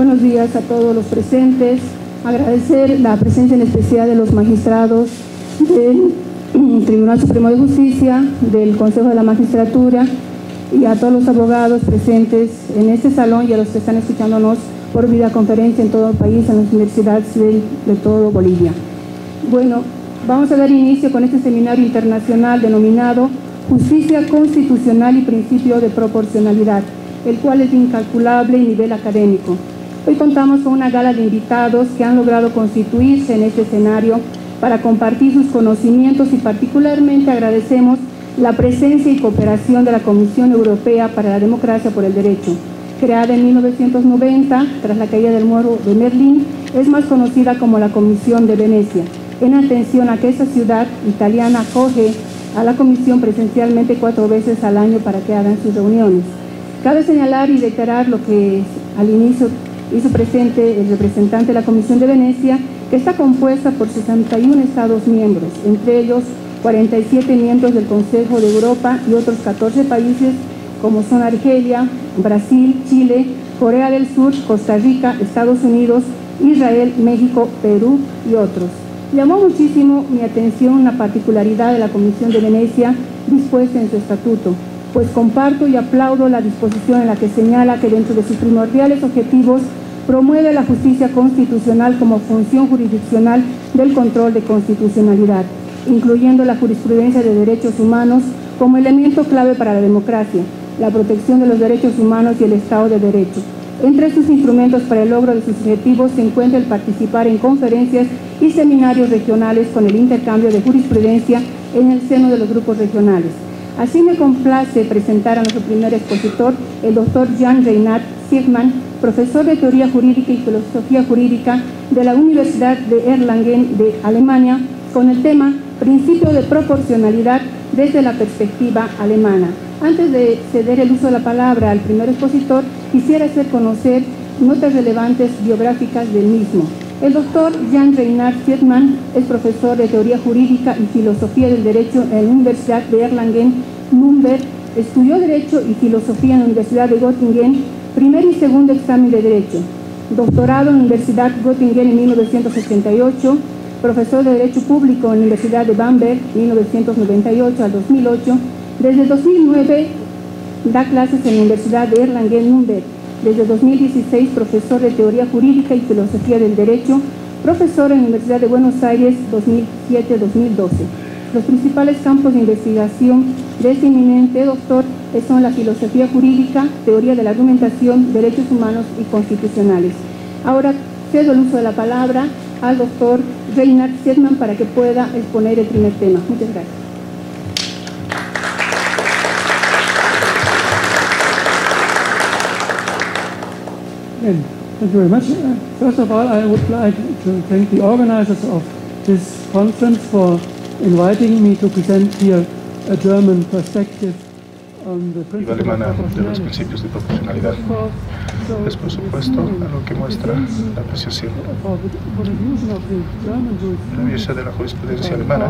Buenos días a todos los presentes. Agradecer la presencia en especial de los magistrados del Tribunal Supremo de Justicia, del Consejo de la Magistratura y a todos los abogados presentes en este salón y a los que están escuchándonos por videoconferencia en todo el país, en las universidades de todo Bolivia. Bueno, vamos a dar inicio con este seminario internacional denominado Justicia Constitucional y Principio de Proporcionalidad, el cual es de incalculable nivel académico. Hoy contamos con una gala de invitados que han logrado constituirse en este escenario para compartir sus conocimientos y particularmente agradecemos la presencia y cooperación de la Comisión Europea para la Democracia por el Derecho. Creada en 1990, tras la caída del muro de Berlín, es más conocida como la Comisión de Venecia, en atención a que esa ciudad italiana acoge a la Comisión presencialmente 4 veces al año para que hagan sus reuniones. Cabe señalar y reiterar lo que al inicio hizo presente el representante de la Comisión de Venecia, que está compuesta por 61 Estados miembros, entre ellos 47 miembros del Consejo de Europa y otros 14 países como son Argelia, Brasil, Chile, Corea del Sur, Costa Rica, Estados Unidos, Israel, México, Perú y otros. Llamó muchísimo mi atención una particularidad de la Comisión de Venecia dispuesta en su estatuto, pues comparto y aplaudo la disposición en la que señala que dentro de sus primordiales objetivos promueve la justicia constitucional como función jurisdiccional del control de constitucionalidad, incluyendo la jurisprudencia de derechos humanos como elemento clave para la democracia, la protección de los derechos humanos y el Estado de Derecho. Entre sus instrumentos para el logro de sus objetivos se encuentra el participar en conferencias y seminarios regionales con el intercambio de jurisprudencia en el seno de los grupos regionales. Así me complace presentar a nuestro primer expositor, el doctor Jan Reinhard Siegmann, profesor de Teoría Jurídica y Filosofía Jurídica de la Universidad de Erlangen de Alemania, con el tema Principio de Proporcionalidad desde la perspectiva alemana. Antes de ceder el uso de la palabra al primer expositor, quisiera hacer conocer notas relevantes biográficas del mismo. El doctor Jan Reinhard Siegmann es profesor de Teoría Jurídica y Filosofía del Derecho en la Universidad de Erlangen-Nürnberg. Estudió Derecho y Filosofía en la Universidad de Göttingen, primer y segundo examen de Derecho. Doctorado en la Universidad Göttingen en 1988, profesor de Derecho Público en la Universidad de Bamberg, 1998 al 2008. Desde 2009 da clases en la Universidad de Erlangen-Nürnberg. Desde 2016, profesor de Teoría Jurídica y Filosofía del Derecho, profesor en la Universidad de Buenos Aires 2007-2012. Los principales campos de investigación de este eminente doctor son la filosofía jurídica, teoría de la argumentación, derechos humanos y constitucionales. Ahora cedo el uso de la palabra al doctor Reinhard Siegmann para que pueda exponer el primer tema. Muchas gracias. Thank you very much. First of all, I would like to thank the organizers of this conference for inviting me to present here a German perspective on the principle alemana de los principios de proporcionalidad. Es por supuesto algo que muestra la apreciación la belleza de la jurisprudencia alemana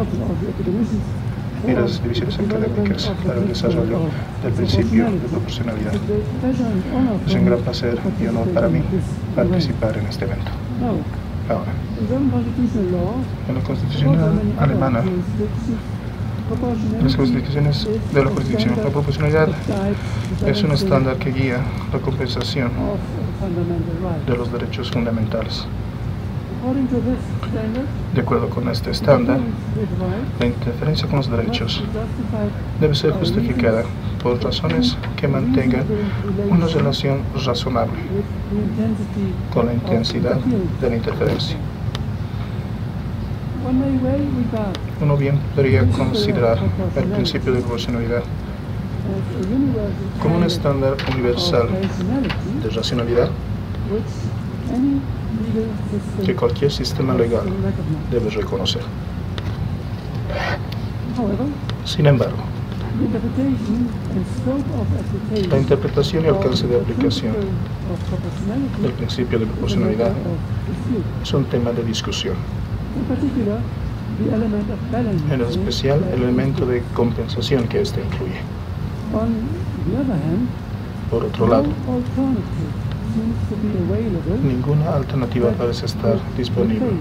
y las divisiones académicas para el desarrollo del principio de proporcionalidad. Es un gran placer y honor para mí participar en este evento. Ahora, en la Constitución alemana, las jurisdicciones de la jurisdicción, la proporcionalidad es un estándar que guía la compensación de los derechos fundamentales. De acuerdo con este estándar, la interferencia con los derechos debe ser justificada por razones que mantengan una relación razonable con la intensidad de la interferencia. Uno bien podría considerar el principio de proporcionalidad como un estándar universal de racionalidad que cualquier sistema legal debe reconocer. Sin embargo, la interpretación y alcance de aplicación del principio de proporcionalidad es un tema de discusión. En especial, el elemento de compensación que éste incluye. Por otro lado, ninguna alternativa parece estar disponible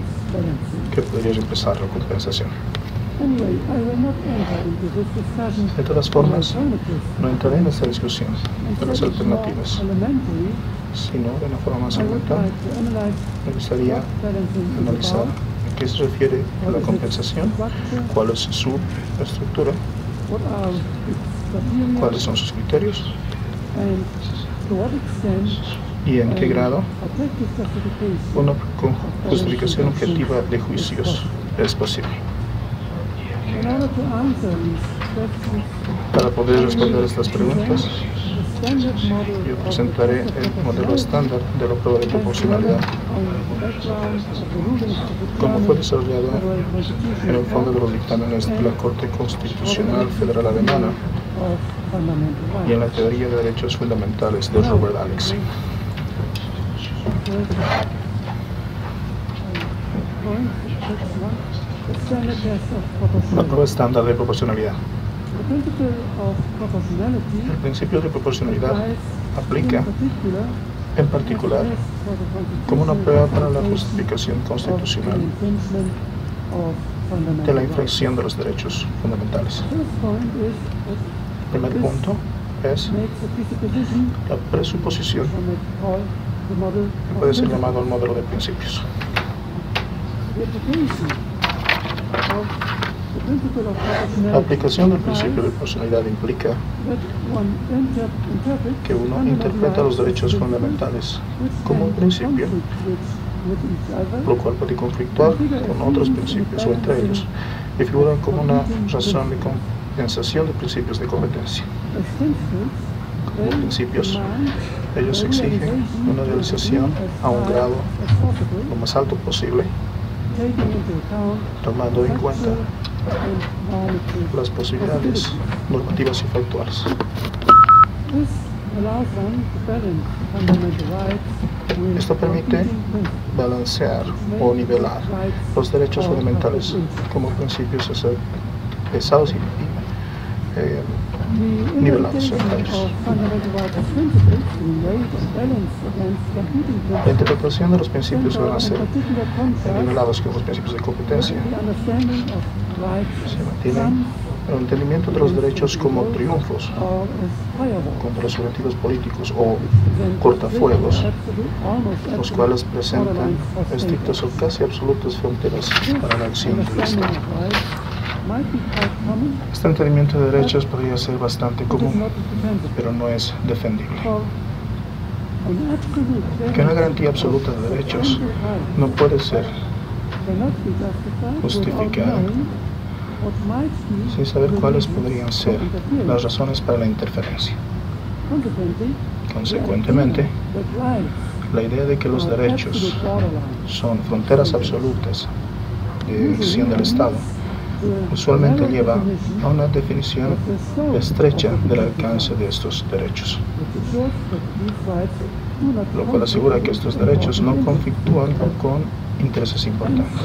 que podría reemplazar la compensación. De todas formas, no entraré en esta discusión de las alternativas, sino de una forma más elemental. Me gustaría analizar a qué se refiere a la compensación, cuál es su estructura, cuáles son sus criterios y en qué grado una justificación objetiva de juicios es posible. Para poder responder estas preguntas, yo presentaré el modelo estándar de la prueba de proporcionalidad, como fue desarrollado en el fondo de los dictámenes de la Corte Constitucional Federal Alemana y en la teoría de derechos fundamentales de Robert Alexy. La prueba estándar de proporcionalidad. El principio de proporcionalidad aplica, en particular, como una prueba para la justificación constitucional de la infracción de los derechos fundamentales. El primer punto es la presuposición, que puede ser llamado el modelo de principios. La aplicación del principio de proporcionalidad implica que uno interpreta los derechos fundamentales como un principio, lo cual puede conflictuar con otros principios o entre ellos, y figuran como una razón de compensación de principios de competencia. Como principios, ellos exigen una realización a un grado lo más alto posible, tomando en cuenta las posibilidades normativas y factuales. Esto permite balancear o nivelar los derechos fundamentales como principios pesados y nivelados entre ellos. La interpretación de los principios van a ser nivelados con los principios de competencia. Se mantiene el entendimiento de los derechos como triunfos contra los objetivos políticos o cortafuegos, los cuales presentan estrictas o casi absolutas fronteras para la acción del Estado. Este entendimiento de derechos podría ser bastante común, pero no es defendible. Que una garantía absoluta de derechos no puede ser justificada sin saber cuáles podrían ser las razones para la interferencia. Consecuentemente, la idea de que los derechos son fronteras absolutas de acción del Estado usualmente lleva a una definición estrecha del alcance de estos derechos, lo cual asegura que estos derechos no conflictúan con intereses importantes.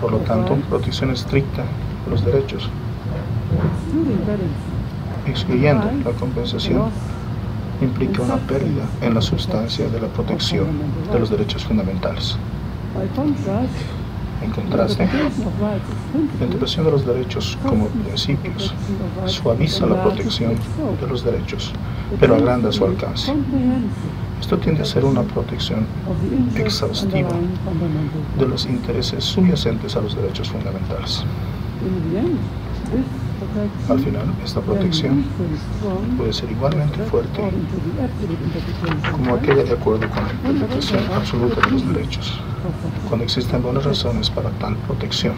Por lo tanto, protección estricta de los derechos, excluyendo la compensación, implica una pérdida en la sustancia de la protección de los derechos fundamentales. En contraste, la interpretación de los derechos como principios suaviza la protección de los derechos, pero agranda su alcance. Esto tiende a ser una protección exhaustiva de los intereses subyacentes a los derechos fundamentales. Al final, esta protección puede ser igualmente fuerte como aquella de acuerdo con la interpretación absoluta de los derechos, cuando existen buenas razones para tal protección.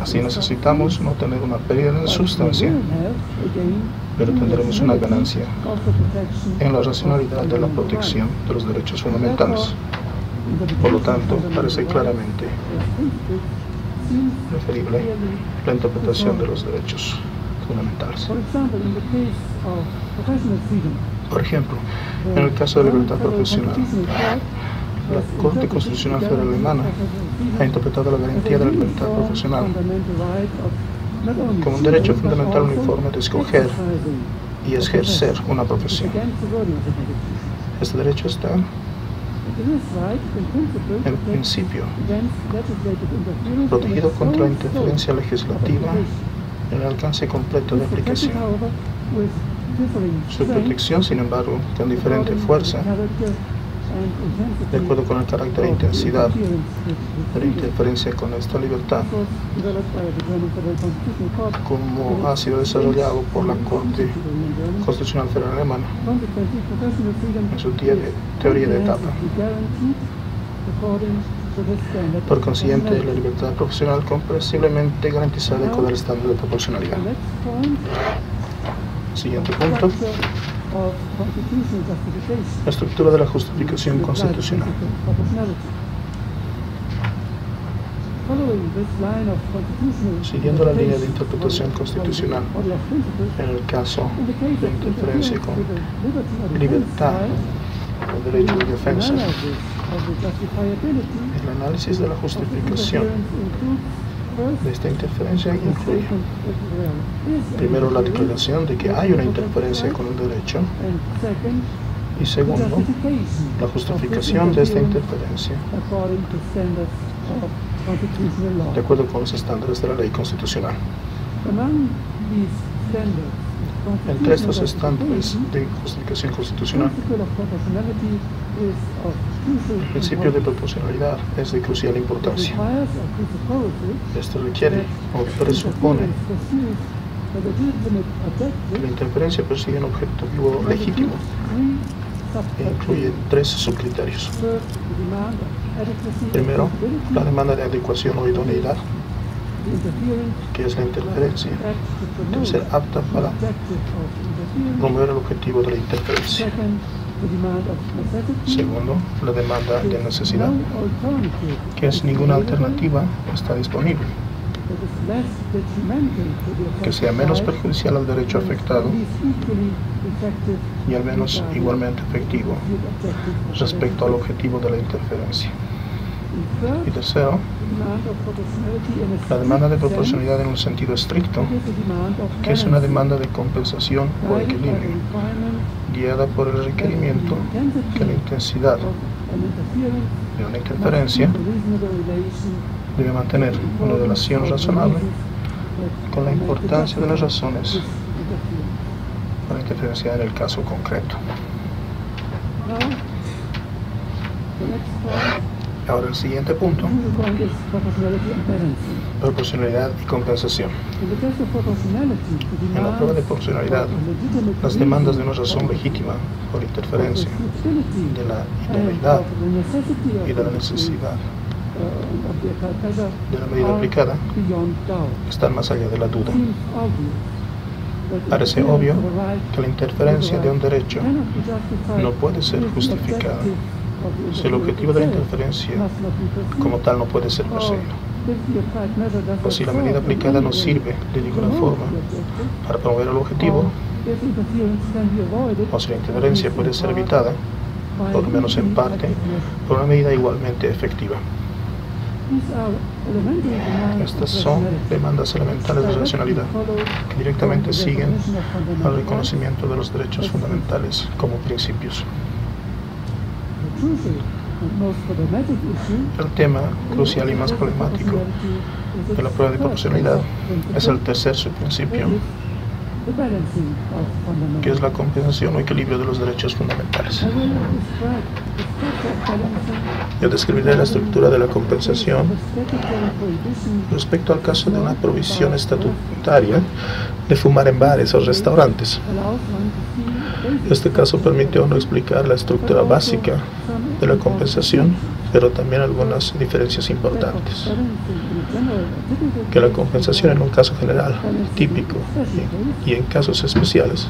Así necesitamos no tener una pérdida en sustancia, pero tendremos una ganancia en la racionalidad de la protección de los derechos fundamentales. Por lo tanto, parece claramente preferible la interpretación de los derechos fundamentales. Por ejemplo, en el caso de la libertad profesional, la Corte Constitucional Federal Alemana ha interpretado la garantía de la libertad profesional como un derecho fundamental uniforme de escoger y ejercer una profesión. Este derecho está en principio protegido contra la interferencia legislativa en el alcance completo de aplicación. Su protección, sin embargo, con diferente fuerza, de acuerdo con el carácter e intensidad de la interferencia con esta libertad, como ha sido desarrollado por la Corte Constitucional Federal Alemana en su teoría de etapa. Por consiguiente, la libertad profesional comprensiblemente garantizada con el estándar de proporcionalidad. Siguiente punto. La estructura de la justificación constitucional. Siguiendo la línea de interpretación constitucional, en el caso de interferencia con libertad o derecho de defensa, el análisis de la justificación de esta interferencia incluye primero la declaración de que hay una interferencia con el derecho y segundo, la justificación de esta interferencia de acuerdo con los estándares de la ley constitucional. Entre estos estándares de justificación constitucional, el principio de proporcionalidad es de crucial importancia. Esto requiere o presupone que la interferencia persigue un objetivo legítimo e incluye tres subcriterios. Primero, la demanda de adecuación o idoneidad, que es la interferencia, debe ser apta para promover el objetivo de la interferencia. Segundo, la demanda de necesidad, que es ninguna alternativa está disponible, que sea menos perjudicial al derecho afectado y al menos igualmente efectivo respecto al objetivo de la interferencia. Y tercero, la demanda de proporcionalidad en un sentido estricto, que es una demanda de compensación o equilibrio, guiada por el requerimiento que la intensidad de una interferencia debe mantener una relación razonable con la importancia de las razones para la interferencia en el caso concreto. Ahora el siguiente punto, proporcionalidad y compensación. En la prueba de proporcionalidad, las demandas de una razón legítima por interferencia, de la idoneidad y de la necesidad de la medida aplicada están más allá de la duda. Parece obvio que la interferencia de un derecho no puede ser justificada si el objetivo de la interferencia como tal no puede ser perseguido, o si la medida aplicada no sirve de ninguna forma para promover el objetivo, o si la interferencia puede ser evitada, por lo menos en parte, por una medida igualmente efectiva. Estas son demandas elementales de racionalidad que directamente siguen al reconocimiento de los derechos fundamentales como principios. El tema crucial y más problemático de la prueba de proporcionalidad es el tercer subprincipio, que es la compensación o equilibrio de los derechos fundamentales. Yo describiré la estructura de la compensación respecto al caso de una provisión estatutaria de fumar en bares o restaurantes. Este caso permite a uno explicar la estructura básica de la compensación, pero también algunas diferencias importantes. Que la compensación en un caso general, típico, y en casos especiales,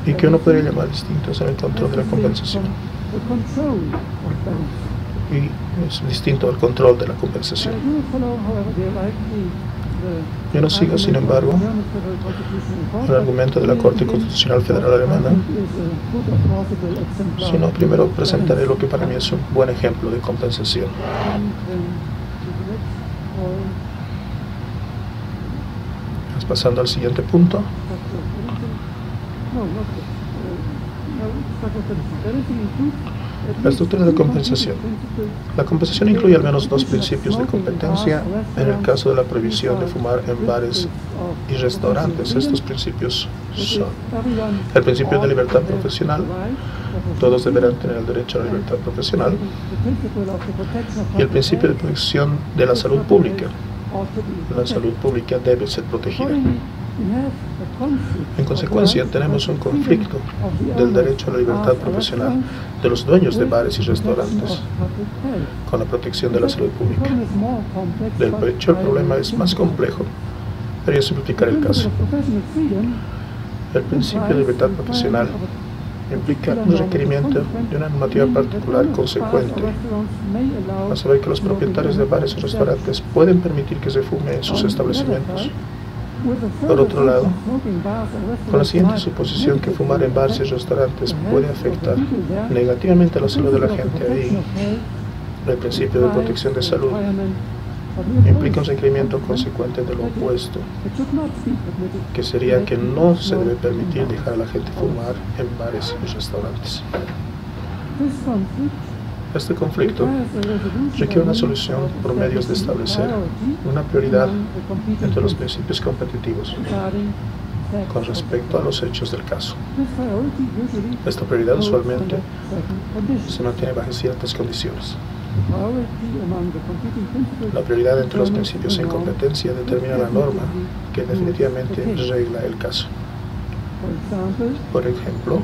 y que uno podría llamar distintos en el control de la compensación, y es distinto al control de la compensación. Yo no sigo, sin embargo, el argumento de la Corte Constitucional Federal Alemana, sino primero presentaré lo que para mí es un buen ejemplo de compensación. Pasando al siguiente punto. La estructura de compensación. La compensación incluye al menos dos principios de competencia en el caso de la prohibición de fumar en bares y restaurantes. Estos principios son el principio de libertad profesional. Todos deberán tener el derecho a la libertad profesional. Y el principio de protección de la salud pública. La salud pública debe ser protegida. En consecuencia, tenemos un conflicto del derecho a la libertad profesional de los dueños de bares y restaurantes con la protección de la salud pública. De hecho, el problema es más complejo. Quería simplificar el caso. El principio de libertad profesional implica un requerimiento de una normativa particular consecuente, a saber que los propietarios de bares o restaurantes pueden permitir que se fume en sus establecimientos. Por otro lado, con la siguiente suposición que fumar en bares y restaurantes puede afectar negativamente la salud de la gente ahí, el principio de protección de salud implica un requerimiento consecuente de lo opuesto, que sería que no se debe permitir dejar a la gente fumar en bares y restaurantes. Este conflicto requiere una solución por medios de establecer una prioridad entre los principios competitivos con respecto a los hechos del caso. Esta prioridad usualmente se mantiene bajo ciertas condiciones. La prioridad entre los principios en competencia determina la norma que definitivamente regla el caso. Por ejemplo,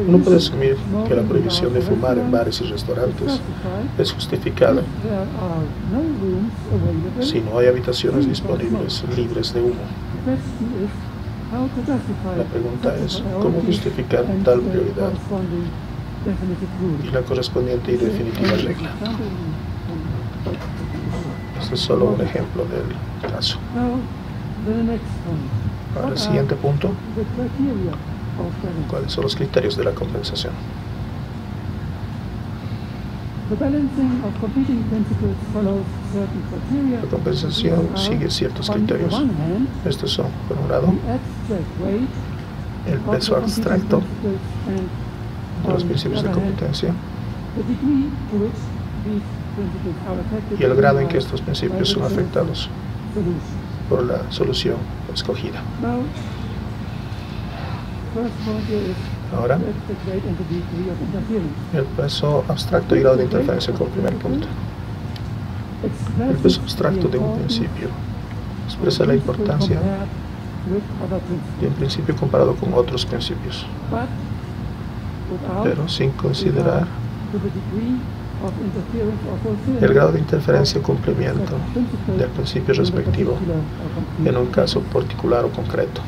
uno puede asumir que la prohibición de fumar en bares y restaurantes es justificada si no hay habitaciones disponibles libres de humo. La pregunta es, ¿cómo justificar tal prioridad y la correspondiente y definitiva regla? Este es solo un ejemplo del caso. Ahora, el siguiente punto. ¿Cuáles son los criterios de la compensación? La compensación sigue ciertos criterios. Estos son, por un lado, el peso abstracto de los principios de competencia y el grado en que estos principios son afectados por la solución escogida. Ahora, el peso abstracto y grado de interferencia como primer punto. El peso abstracto de un principio expresa la importancia de un principio comparado con otros principios, pero sin considerar el grado de interferencia o cumplimiento del principio respectivo en un caso particular o concreto.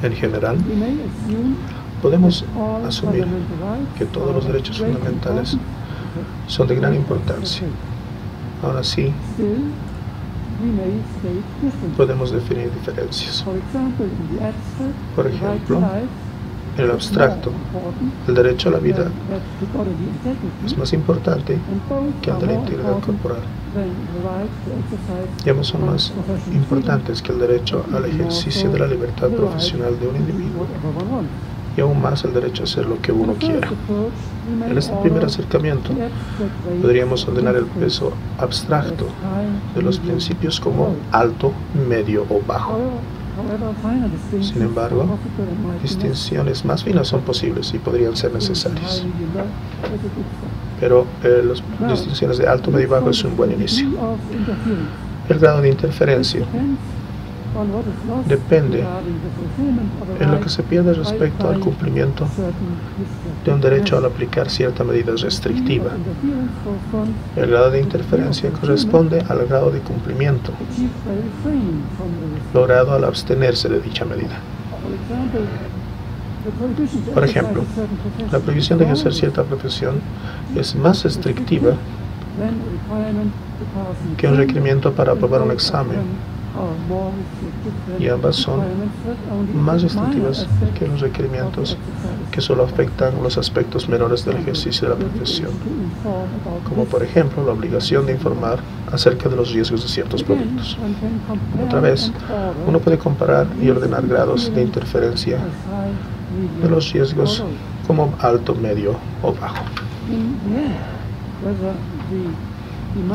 En general, podemos asumir que todos los derechos fundamentales son de gran importancia. Aún así, podemos definir diferencias. Por ejemplo, en el abstracto, el derecho a la vida es más importante que el de la integridad corporal. Y ambos son más importantes que el derecho al ejercicio de la libertad profesional de un individuo y aún más el derecho a hacer lo que uno quiera. En este primer acercamiento, podríamos ordenar el peso abstracto de los principios como alto, medio o bajo. Sin embargo, distinciones más finas son posibles y podrían ser necesarias. Pero las distinciones de alto, medio y bajo es un buen inicio. El grado de interferencia depende en lo que se pierde respecto al cumplimiento de un derecho al aplicar cierta medida restrictiva. El grado de interferencia corresponde al grado de cumplimiento logrado al abstenerse de dicha medida. Por ejemplo, la prohibición de ejercer cierta profesión es más restrictiva que un requerimiento para aprobar un examen, y ambas son más restrictivas que los requerimientos que solo afectan los aspectos menores del ejercicio de la profesión, como por ejemplo la obligación de informar acerca de los riesgos de ciertos productos. Otra vez, uno puede comparar y ordenar grados de interferencia de los riesgos como alto, medio o bajo.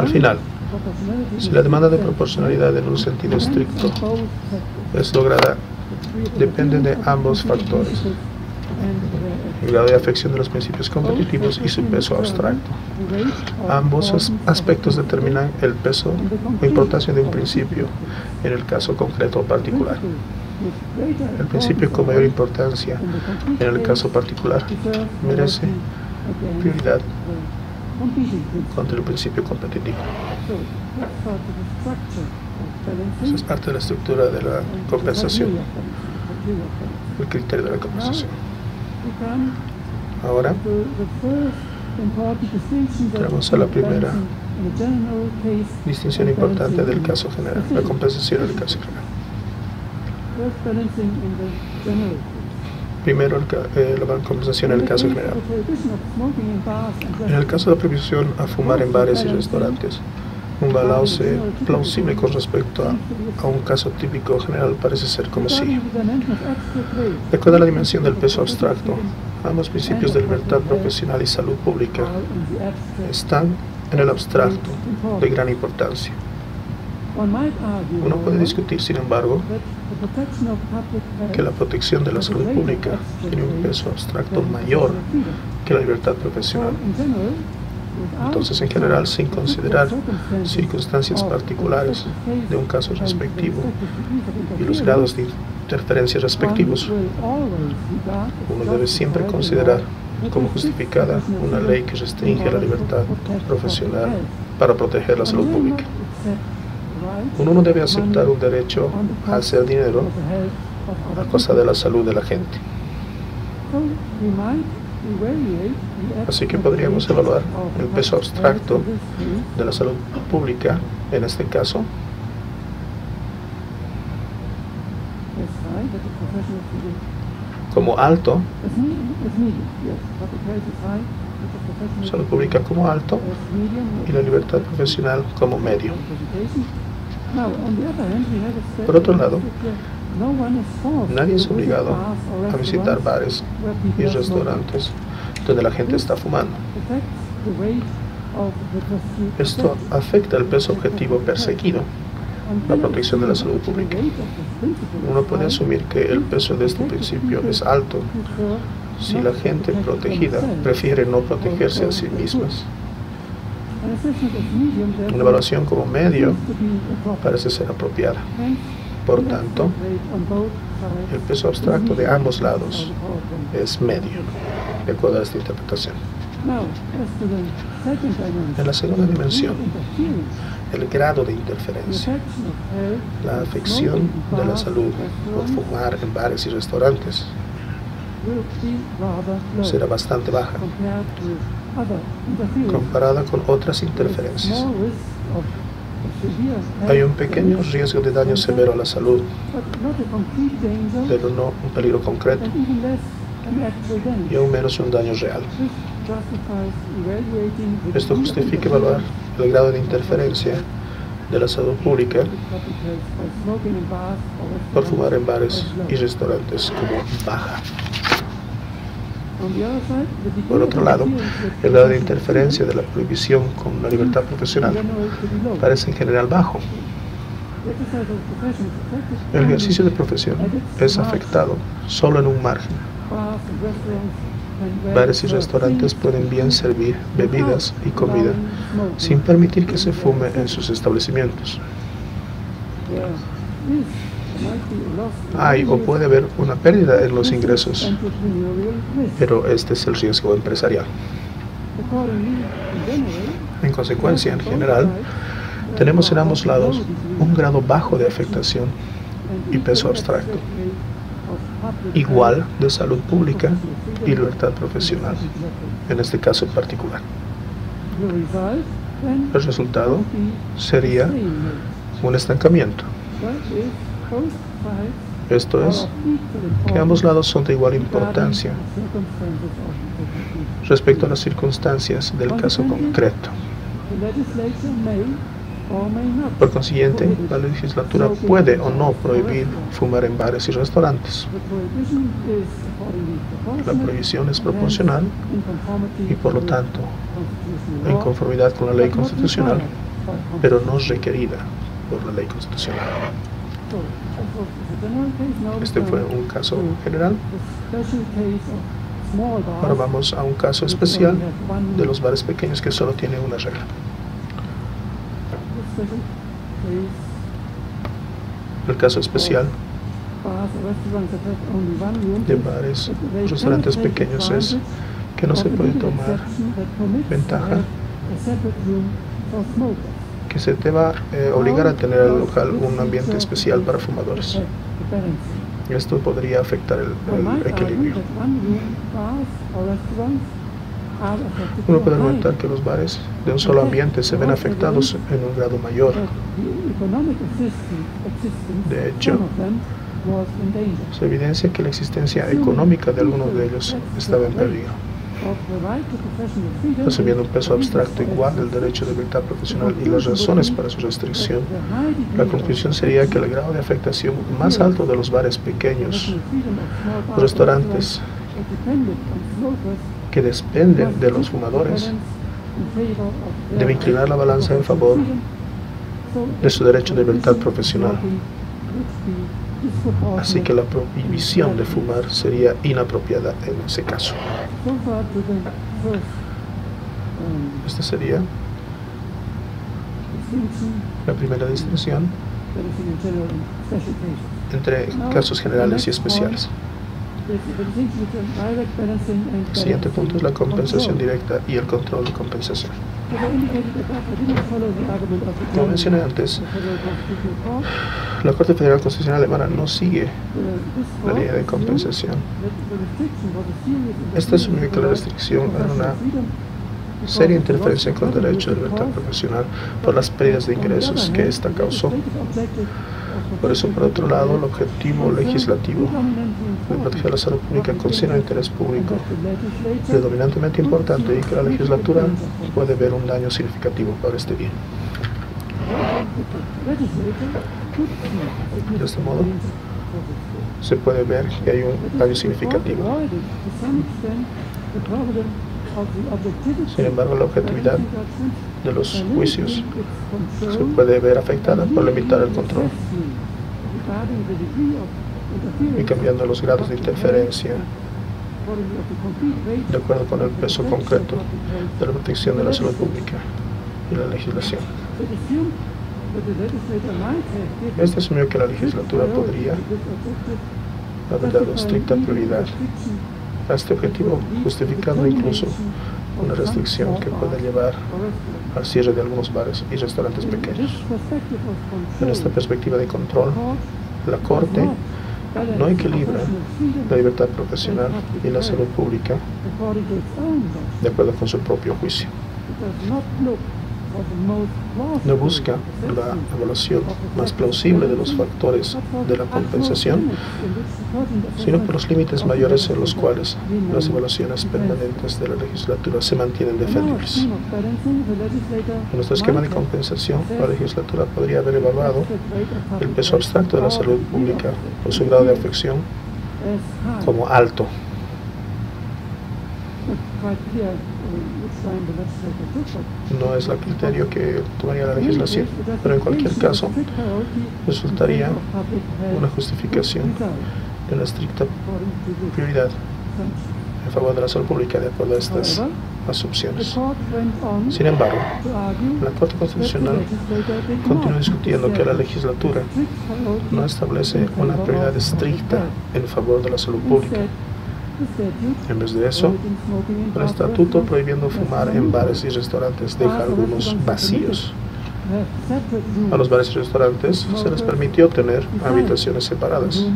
Al final, si la demanda de proporcionalidad en un sentido estricto es lograda, depende de ambos factores: el grado de afección de los principios competitivos y su peso abstracto. Ambos aspectos determinan el peso o importancia de un principio en el caso concreto o particular. El principio con mayor importancia en el caso particular merece prioridad contra el principio competitivo. Esa es parte de la estructura de la compensación, el criterio de la compensación. Ahora tenemos a la primera distinción importante del caso general, la compensación del caso general. Primero, la compensación en el caso general. En el caso de la prohibición a fumar en bares y restaurantes, un balance plausible con respecto a un caso típico general parece ser como sigue. De acuerdo a la dimensión del peso abstracto, ambos principios de libertad profesional y salud pública están en el abstracto de gran importancia. Uno puede discutir, sin embargo, que la protección de la salud pública tiene un peso abstracto mayor que la libertad profesional. Entonces, en general, sin considerar circunstancias particulares de un caso respectivo y los grados de interferencia respectivos, uno debe siempre considerar como justificada una ley que restringe la libertad profesional para proteger la salud pública. Uno no debe aceptar un derecho a hacer dinero a costa de la salud de la gente. Así que podríamos evaluar el peso abstracto de la salud pública en este caso como alto, salud pública como alto y la libertad profesional como medio. Por otro lado, nadie es obligado a visitar bares y restaurantes donde la gente está fumando. Esto afecta el peso objetivo perseguido, la protección de la salud pública. Uno puede asumir que el peso de este principio es alto si la gente protegida prefiere no protegerse a sí mismas. Una evaluación como medio parece ser apropiada. Por tanto, el peso abstracto de ambos lados es medio, de acuerdo a esta interpretación. En la segunda dimensión, el grado de interferencia, la afección de la salud por fumar en bares y restaurantes será bastante baja comparada con otras interferencias. Hay un pequeño riesgo de daño severo a la salud, pero no un peligro concreto, y aún menos un daño real. Esto justifica evaluar el grado de interferencia de la salud pública por fumar en bares y restaurantes como baja. Por otro lado, el grado de interferencia de la prohibición con la libertad profesional parece en general bajo. El ejercicio de profesión es afectado solo en un margen. Bares y restaurantes pueden bien servir bebidas y comida sin permitir que se fume en sus establecimientos. Hay o puede haber una pérdida en los ingresos, pero este es el riesgo empresarial. En consecuencia, en general, tenemos en ambos lados un grado bajo de afectación y peso abstracto, igual de salud pública y libertad profesional, en este caso en particular. El resultado sería un estancamiento. Esto es, que ambos lados son de igual importancia respecto a las circunstancias del caso concreto. Por consiguiente, la legislatura puede o no prohibir fumar en bares y restaurantes. La prohibición es proporcional y, por lo tanto, en conformidad con la ley constitucional, pero no requerida por la ley constitucional. Este fue un caso general. Ahora vamos a un caso especial de los bares pequeños que solo tienen una regla. El caso especial de bares o restaurantes pequeños es que no se puede tomar ventaja, que se te va a obligar a tener al local un ambiente especial para fumadores. Esto podría afectar el equilibrio. Uno puede argumentar que los bares de un solo ambiente se ven afectados en un grado mayor. De hecho, se evidencia que la existencia económica de algunos de ellos estaba en peligro. Asumiendo un peso abstracto igual del derecho de libertad profesional y las razones para su restricción, la conclusión sería que el grado de afectación más alto de los bares pequeños, los restaurantes que dependen de los fumadores, debe inclinar la balanza en favor de su derecho de libertad profesional. Así que la prohibición de fumar sería inapropiada en ese caso. Esta sería la primera distinción entre casos generales y especiales. El siguiente punto es la compensación directa y el control de compensación. Como mencioné antes, la Corte Federal Constitucional Alemana no sigue la línea de compensación. Esta asumió que la restricción era una seria interferencia con el derecho de libertad profesional por las pérdidas de ingresos que ésta causó. Por eso, por otro lado, el objetivo legislativo de proteger la salud pública considera el interés público predominantemente importante y que la legislatura puede ver un daño significativo para este bien. De este modo, se puede ver que hay un daño significativo. Sin embargo, la objetividad de los juicios se puede ver afectada por limitar el control y cambiando los grados de interferencia de acuerdo con el peso concreto de la protección de la salud pública y la legislación. Este asumió que la legislatura podría haber dado estricta prioridad a este objetivo, justificando incluso una restricción que puede llevar al cierre de algunos bares y restaurantes pequeños. En esta perspectiva de control, la Corte no equilibra la libertad profesional y la salud pública de acuerdo con su propio juicio. No busca la evaluación más plausible de los factores de la compensación, sino por los límites mayores en los cuales las evaluaciones permanentes de la legislatura se mantienen defendibles. En nuestro esquema de compensación, la legislatura podría haber evaluado el peso abstracto de la salud pública o su grado de afección como alto. No es el criterio que tomaría la legislación, pero en cualquier caso resultaría una justificación de una estricta prioridad en favor de la salud pública de acuerdo a estas asunciones. Sin embargo, la Corte Constitucional continúa discutiendo que la legislatura no establece una prioridad estricta en favor de la salud pública. En vez de eso, el estatuto prohibiendo fumar en bares y restaurantes deja algunos vacíos A los bares y restaurantes se les permitió tener habitaciones separadas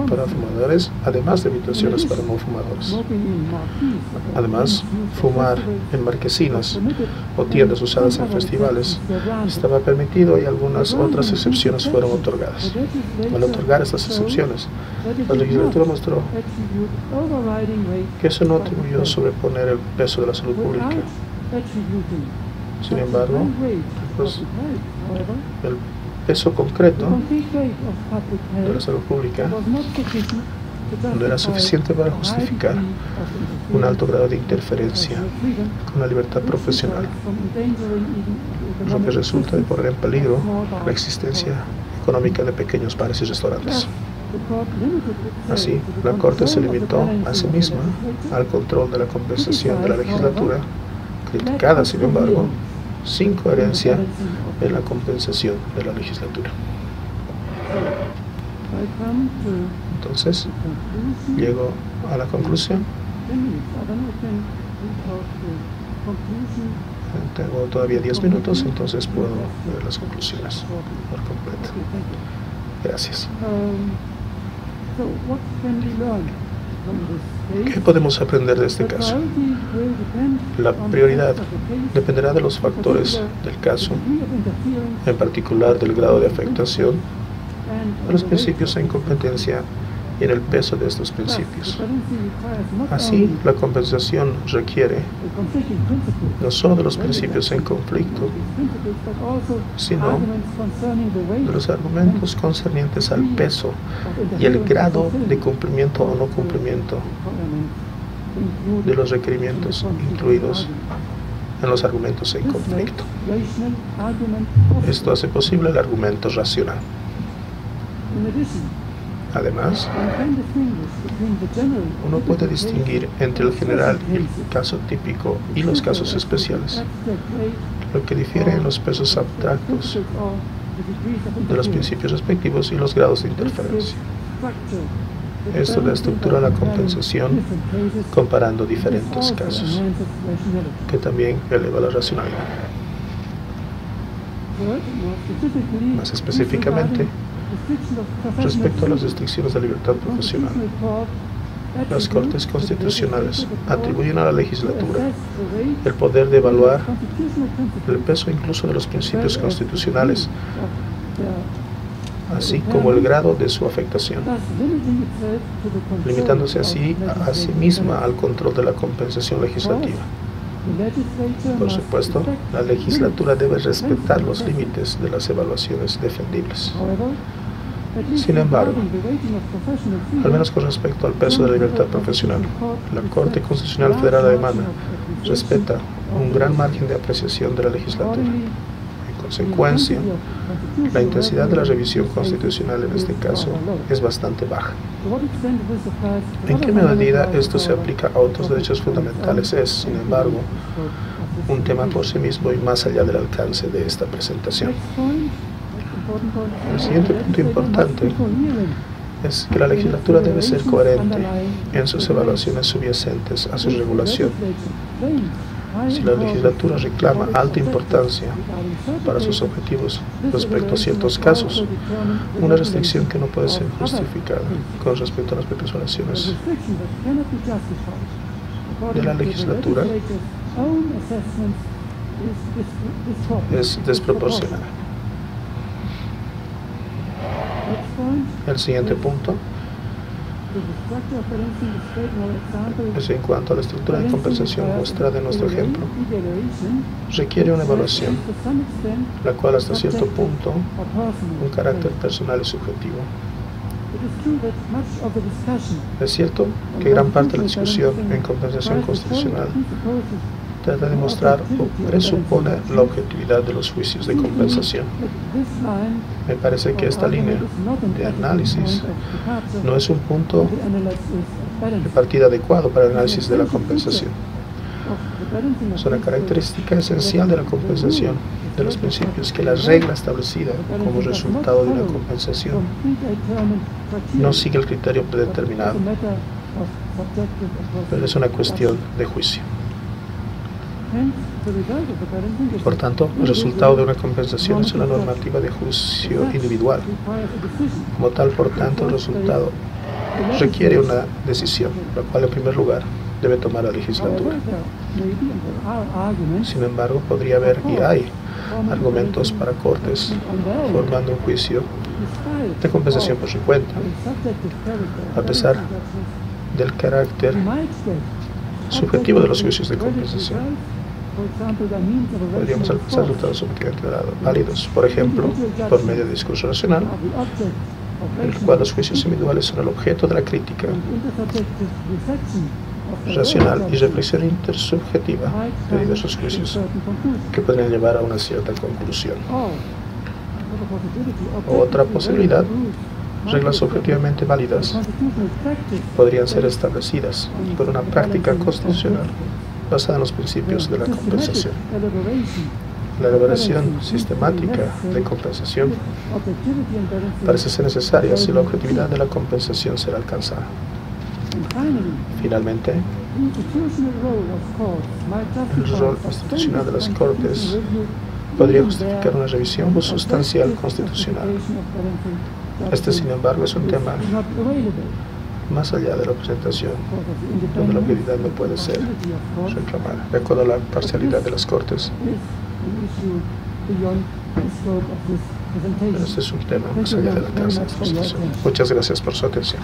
para fumadores, además de habitaciones para no fumadores. Además, fumar en marquesinas o tiendas usadas en festivales estaba permitido y algunas otras excepciones fueron otorgadas. Al otorgar estas excepciones, la legislatura mostró que eso no atribuyó sobreponer el peso de la salud pública. Sin embargo, pues, el peso concreto de la salud pública no era suficiente para justificar un alto grado de interferencia con la libertad profesional, lo que resulta de poner en peligro la existencia económica de pequeños bares y restaurantes. Así, la Corte se limitó a sí misma al control de la compensación de la legislatura, criticada, sin embargo, sin coherencia en la compensación de la legislatura. Entonces, llego a la conclusión. Tengo todavía 10 minutos, entonces puedo ver las conclusiones por completo. Gracias. ¿Qué podemos aprender de este caso? La prioridad dependerá de los factores del caso, en particular del grado de afectación, de los principios en competencia y en el peso de estos principios. Así, la compensación requiere no solo de los principios en conflicto, sino de los argumentos concernientes al peso y el grado de cumplimiento o no cumplimiento de los requerimientos incluidos en los argumentos en conflicto. Esto hace posible el argumento racional. Además, uno puede distinguir entre el general y el caso típico y los casos especiales, lo que difiere en los pesos abstractos de los principios respectivos y los grados de interferencia. Esto da estructura a la compensación comparando diferentes casos, que también eleva la racionalidad. Más específicamente, respecto a las restricciones de libertad profesional, las Cortes Constitucionales atribuyen a la legislatura el poder de evaluar el peso incluso de los principios constitucionales, así como el grado de su afectación, limitándose así a sí misma al control de la compensación legislativa. Por supuesto, la legislatura debe respetar los límites de las evaluaciones defendibles. Sin embargo, al menos con respecto al peso de la libertad profesional, la Corte Constitucional Federal Alemana respeta un gran margen de apreciación de la legislatura. En consecuencia, la intensidad de la revisión constitucional en este caso es bastante baja. ¿En qué medida esto se aplica a otros derechos fundamentales? Es, sin embargo, un tema por sí mismo y más allá del alcance de esta presentación. El siguiente punto importante es que la legislatura debe ser coherente en sus evaluaciones subyacentes a su regulación. Si la legislatura reclama alta importancia para sus objetivos respecto a ciertos casos, una restricción que no puede ser justificada con respecto a las propias evaluaciones de la legislatura es desproporcionada. El siguiente punto es en cuanto a la estructura de compensación mostrada en nuestro ejemplo. Requiere una evaluación, la cual hasta cierto punto un carácter personal y subjetivo. Es cierto que gran parte de la discusión en compensación constitucional trata de mostrar o presupone la objetividad de los juicios de compensación. Me parece que esta línea de análisis no es un punto de partida adecuado para el análisis de la compensación. Es una característica esencial de la compensación de los principios que la regla establecida como resultado de una compensación no sigue el criterio predeterminado, pero es una cuestión de juicio. Por tanto, el resultado de una compensación es una normativa de juicio individual. Como tal, por tanto, el resultado requiere una decisión, la cual en primer lugar debe tomar la legislatura. Sin embargo, podría haber y hay argumentos para cortes formando un juicio de compensación por su cuenta, a pesar del carácter subjetivo de los juicios de compensación. Podríamos alcanzar resultados objetivamente válidos, por ejemplo, por medio de discurso racional, en el cual los juicios individuales son el objeto de la crítica racional y reflexión intersubjetiva de diversos juicios que podrían llevar a una cierta conclusión. Otra posibilidad, reglas objetivamente válidas podrían ser establecidas por una práctica constitucional basada en los principios de la compensación. La elaboración sistemática de compensación parece ser necesaria si la objetividad de la compensación será alcanzada. Finalmente, el rol institucional de las Cortes podría justificar una revisión sustancial constitucional. Este, sin embargo, es un tema más allá de la presentación, donde la objetividad no puede ser reclamada, de acuerdo a la parcialidad de las Cortes. Este es un tema más allá del alcance de la Constitución. Muchas gracias por su atención.